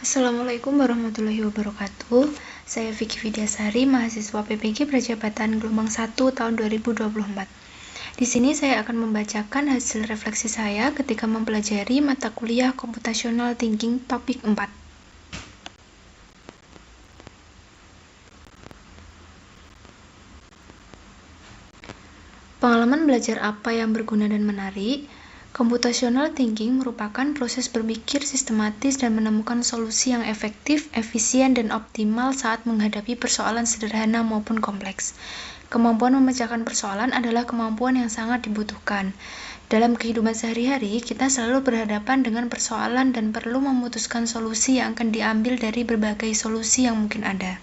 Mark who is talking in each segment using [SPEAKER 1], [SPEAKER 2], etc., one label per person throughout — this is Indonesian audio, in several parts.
[SPEAKER 1] Assalamualaikum warahmatullahi wabarakatuh. Saya Vicky Vidyasari, mahasiswa PPG Prajabatan Gelombang 1 tahun 2024. Di sini saya akan membacakan hasil refleksi saya ketika mempelajari mata kuliah Computational Thinking topik 4. Pengalaman belajar apa yang berguna dan menarik? Computational thinking merupakan proses berpikir sistematis dan menemukan solusi yang efektif, efisien, dan optimal saat menghadapi persoalan sederhana maupun kompleks. Kemampuan memecahkan persoalan adalah kemampuan yang sangat dibutuhkan. Dalam kehidupan sehari-hari, kita selalu berhadapan dengan persoalan dan perlu memutuskan solusi yang akan diambil dari berbagai solusi yang mungkin ada.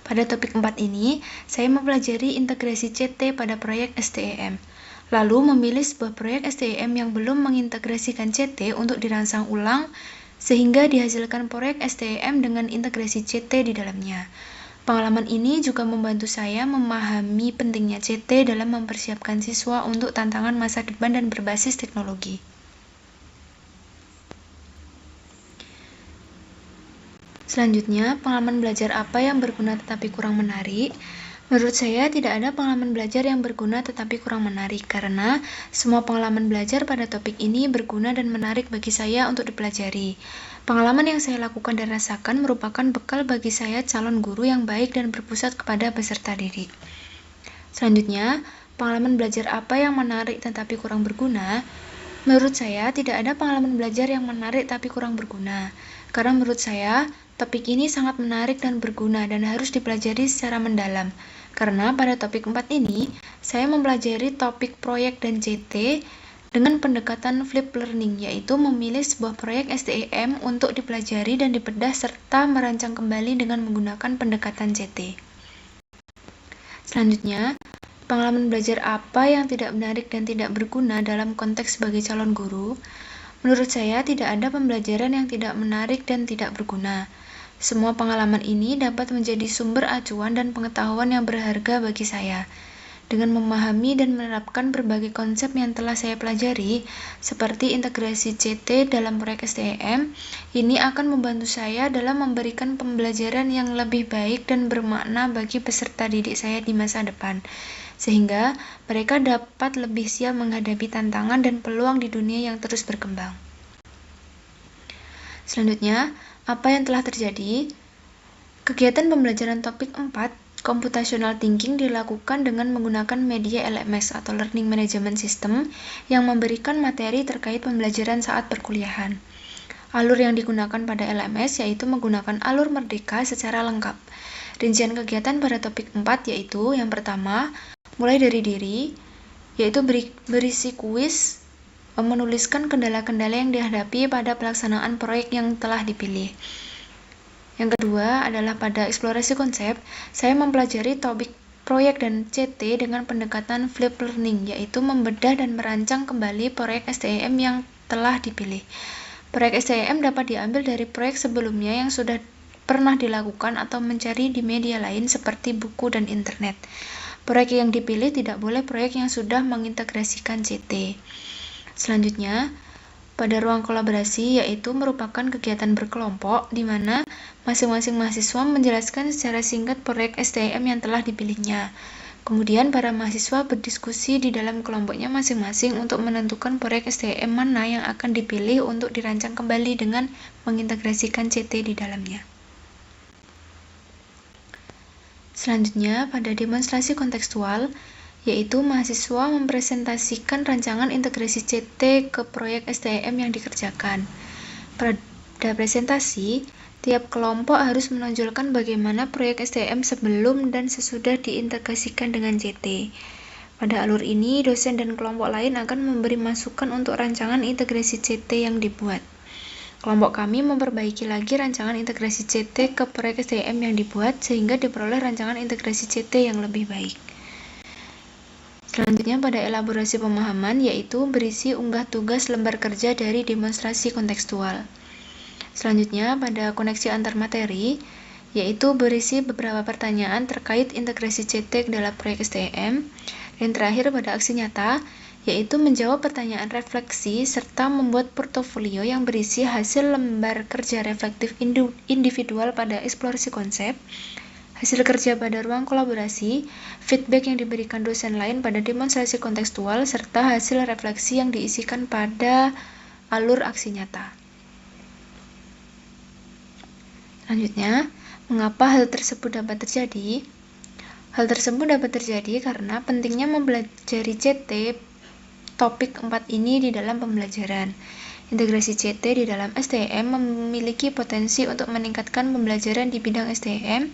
[SPEAKER 1] Pada topik 4 ini, saya mempelajari integrasi CT pada proyek STEM. Lalu memilih sebuah proyek STEM yang belum mengintegrasikan CT untuk dirancang ulang, sehingga dihasilkan proyek STEM dengan integrasi CT di dalamnya. Pengalaman ini juga membantu saya memahami pentingnya CT dalam mempersiapkan siswa untuk tantangan masa depan dan berbasis teknologi. Selanjutnya, pengalaman belajar apa yang berguna tetapi kurang menarik? Menurut saya, tidak ada pengalaman belajar yang berguna tetapi kurang menarik, karena semua pengalaman belajar pada topik ini berguna dan menarik bagi saya untuk dipelajari. Pengalaman yang saya lakukan dan rasakan merupakan bekal bagi saya calon guru yang baik dan berpusat kepada peserta didik. Selanjutnya, pengalaman belajar apa yang menarik tetapi kurang berguna? Menurut saya, tidak ada pengalaman belajar yang menarik tapi kurang berguna. Karena menurut saya, topik ini sangat menarik dan berguna dan harus dipelajari secara mendalam. Karena pada topik 4 ini, saya mempelajari topik proyek dan CT dengan pendekatan flip learning, yaitu memilih sebuah proyek STEM untuk dipelajari dan dibedah serta merancang kembali dengan menggunakan pendekatan CT. Selanjutnya, pengalaman belajar apa yang tidak menarik dan tidak berguna dalam konteks sebagai calon guru? Menurut saya, tidak ada pembelajaran yang tidak menarik dan tidak berguna. Semua pengalaman ini dapat menjadi sumber acuan dan pengetahuan yang berharga bagi saya. Dengan memahami dan menerapkan berbagai konsep yang telah saya pelajari, seperti integrasi CT dalam proyek STEM, ini akan membantu saya dalam memberikan pembelajaran yang lebih baik dan bermakna bagi peserta didik saya di masa depan, sehingga mereka dapat lebih siap menghadapi tantangan dan peluang di dunia yang terus berkembang. Selanjutnya, apa yang telah terjadi? Kegiatan pembelajaran topik 4, Computational Thinking dilakukan dengan menggunakan media LMS atau Learning Management System yang memberikan materi terkait pembelajaran saat perkuliahan. Alur yang digunakan pada LMS yaitu menggunakan alur Merdeka secara lengkap. Rincian kegiatan pada topik 4 yaitu yang pertama, mulai dari diri, yaitu berisi kuis, menuliskan kendala-kendala yang dihadapi pada pelaksanaan proyek yang telah dipilih. Yang kedua adalah pada eksplorasi konsep, saya mempelajari topik proyek dan CT dengan pendekatan flip learning, yaitu membedah dan merancang kembali proyek STEM yang telah dipilih. Proyek STEM dapat diambil dari proyek sebelumnya yang sudah pernah dilakukan atau mencari di media lain seperti buku dan internet. Proyek yang dipilih tidak boleh proyek yang sudah mengintegrasikan CT. Selanjutnya, pada ruang kolaborasi, yaitu merupakan kegiatan berkelompok di mana masing-masing mahasiswa menjelaskan secara singkat proyek STEM yang telah dipilihnya. Kemudian para mahasiswa berdiskusi di dalam kelompoknya masing-masing untuk menentukan proyek STEM mana yang akan dipilih untuk dirancang kembali dengan mengintegrasikan CT di dalamnya. Selanjutnya, pada demonstrasi kontekstual, yaitu mahasiswa mempresentasikan rancangan integrasi CT ke proyek STEM yang dikerjakan. Pada presentasi, tiap kelompok harus menonjolkan bagaimana proyek STEM sebelum dan sesudah diintegrasikan dengan CT. Pada alur ini, dosen dan kelompok lain akan memberi masukan untuk rancangan integrasi CT yang dibuat. Kelompok kami memperbaiki lagi rancangan integrasi CT ke proyek STEM yang dibuat sehingga diperoleh rancangan integrasi CT yang lebih baik. Selanjutnya pada elaborasi pemahaman, yaitu berisi unggah tugas lembar kerja dari demonstrasi kontekstual. Selanjutnya pada koneksi antar materi, yaitu berisi beberapa pertanyaan terkait integrasi CT dalam proyek STEM. Dan terakhir pada aksi nyata, yaitu menjawab pertanyaan refleksi serta membuat portofolio yang berisi hasil lembar kerja reflektif individual pada eksplorasi konsep, hasil kerja pada ruang kolaborasi, feedback yang diberikan dosen lain pada demonstrasi kontekstual, serta hasil refleksi yang diisikan pada alur aksi nyata. Selanjutnya, mengapa hal tersebut dapat terjadi? Hal tersebut dapat terjadi karena pentingnya mempelajari CT topik 4 ini di dalam pembelajaran. Integrasi CT di dalam STM memiliki potensi untuk meningkatkan pembelajaran di bidang STM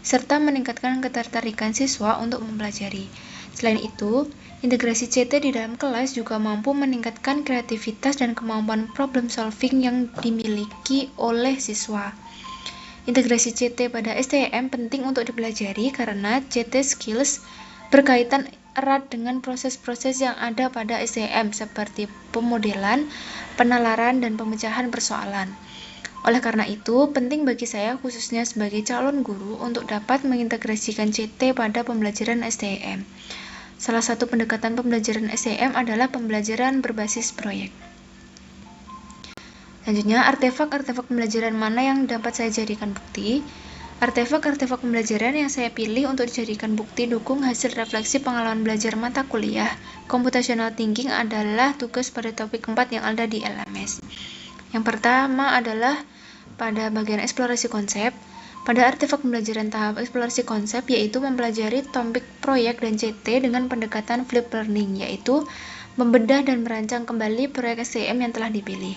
[SPEAKER 1] serta meningkatkan ketertarikan siswa untuk mempelajari. Selain itu, integrasi CT di dalam kelas juga mampu meningkatkan kreativitas dan kemampuan problem solving yang dimiliki oleh siswa. Integrasi CT pada STM penting untuk dipelajari karena CT skills berkaitan erat dengan proses-proses yang ada pada STM seperti pemodelan, penalaran, dan pemecahan persoalan. Oleh karena itu, penting bagi saya khususnya sebagai calon guru untuk dapat mengintegrasikan CT pada pembelajaran STM. Salah satu pendekatan pembelajaran STM adalah pembelajaran berbasis proyek. Selanjutnya, artefak-artefak pembelajaran mana yang dapat saya jadikan bukti? Artefak-artefak pembelajaran yang saya pilih untuk dijadikan bukti dukung hasil refleksi pengalaman belajar mata kuliah Computational Thinking adalah tugas pada topik 4 yang ada di LMS. Yang pertama adalah pada bagian eksplorasi konsep. Pada artefak pembelajaran tahap eksplorasi konsep yaitu mempelajari topik proyek dan CT dengan pendekatan flip learning, yaitu membedah dan merancang kembali proyek STM yang telah dipilih.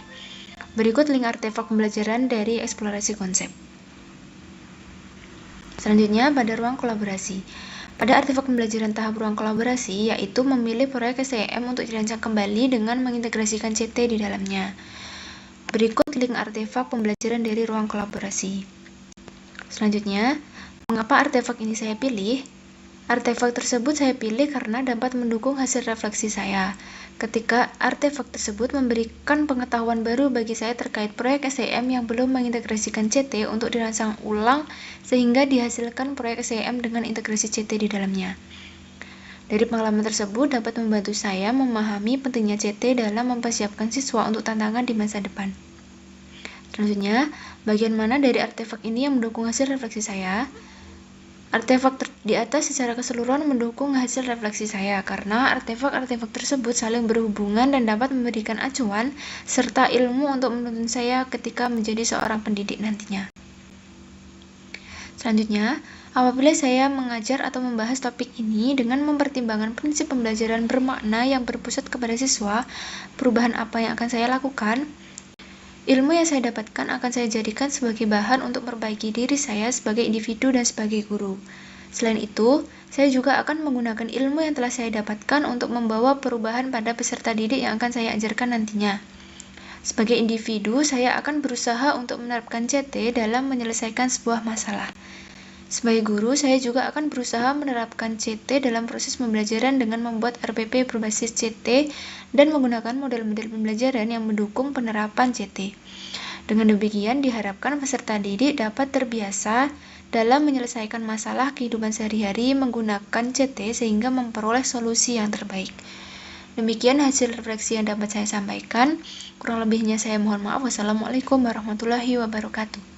[SPEAKER 1] Berikut link artefak pembelajaran dari eksplorasi konsep. Selanjutnya, pada ruang kolaborasi. Pada artefak pembelajaran tahap ruang kolaborasi, yaitu memilih proyek STM untuk dirancang kembali dengan mengintegrasikan CT di dalamnya. Berikut link artefak pembelajaran dari ruang kolaborasi. Selanjutnya, mengapa artefak ini saya pilih? Artefak tersebut saya pilih karena dapat mendukung hasil refleksi saya. Ketika artefak tersebut memberikan pengetahuan baru bagi saya terkait proyek STM yang belum mengintegrasikan CT untuk dirancang ulang sehingga dihasilkan proyek STM dengan integrasi CT di dalamnya. Dari pengalaman tersebut dapat membantu saya memahami pentingnya CT dalam mempersiapkan siswa untuk tantangan di masa depan. Selanjutnya, bagian mana dari artefak ini yang mendukung hasil refleksi saya? Artefak di atas secara keseluruhan mendukung hasil refleksi saya karena artefak-artefak tersebut saling berhubungan dan dapat memberikan acuan serta ilmu untuk menuntun saya ketika menjadi seorang pendidik nantinya. Selanjutnya, apabila saya mengajar atau membahas topik ini dengan mempertimbangkan prinsip pembelajaran bermakna yang berpusat kepada siswa, perubahan apa yang akan saya lakukan? Ilmu yang saya dapatkan akan saya jadikan sebagai bahan untuk memperbaiki diri saya sebagai individu dan sebagai guru. Selain itu, saya juga akan menggunakan ilmu yang telah saya dapatkan untuk membawa perubahan pada peserta didik yang akan saya ajarkan nantinya. Sebagai individu, saya akan berusaha untuk menerapkan CT dalam menyelesaikan sebuah masalah. Sebagai guru, saya juga akan berusaha menerapkan CT dalam proses pembelajaran dengan membuat RPP berbasis CT dan menggunakan model-model pembelajaran yang mendukung penerapan CT. Dengan demikian, diharapkan peserta didik dapat terbiasa dalam menyelesaikan masalah kehidupan sehari-hari menggunakan CT sehingga memperoleh solusi yang terbaik. Demikian hasil refleksi yang dapat saya sampaikan. Kurang lebihnya saya mohon maaf. Wassalamualaikum warahmatullahi wabarakatuh.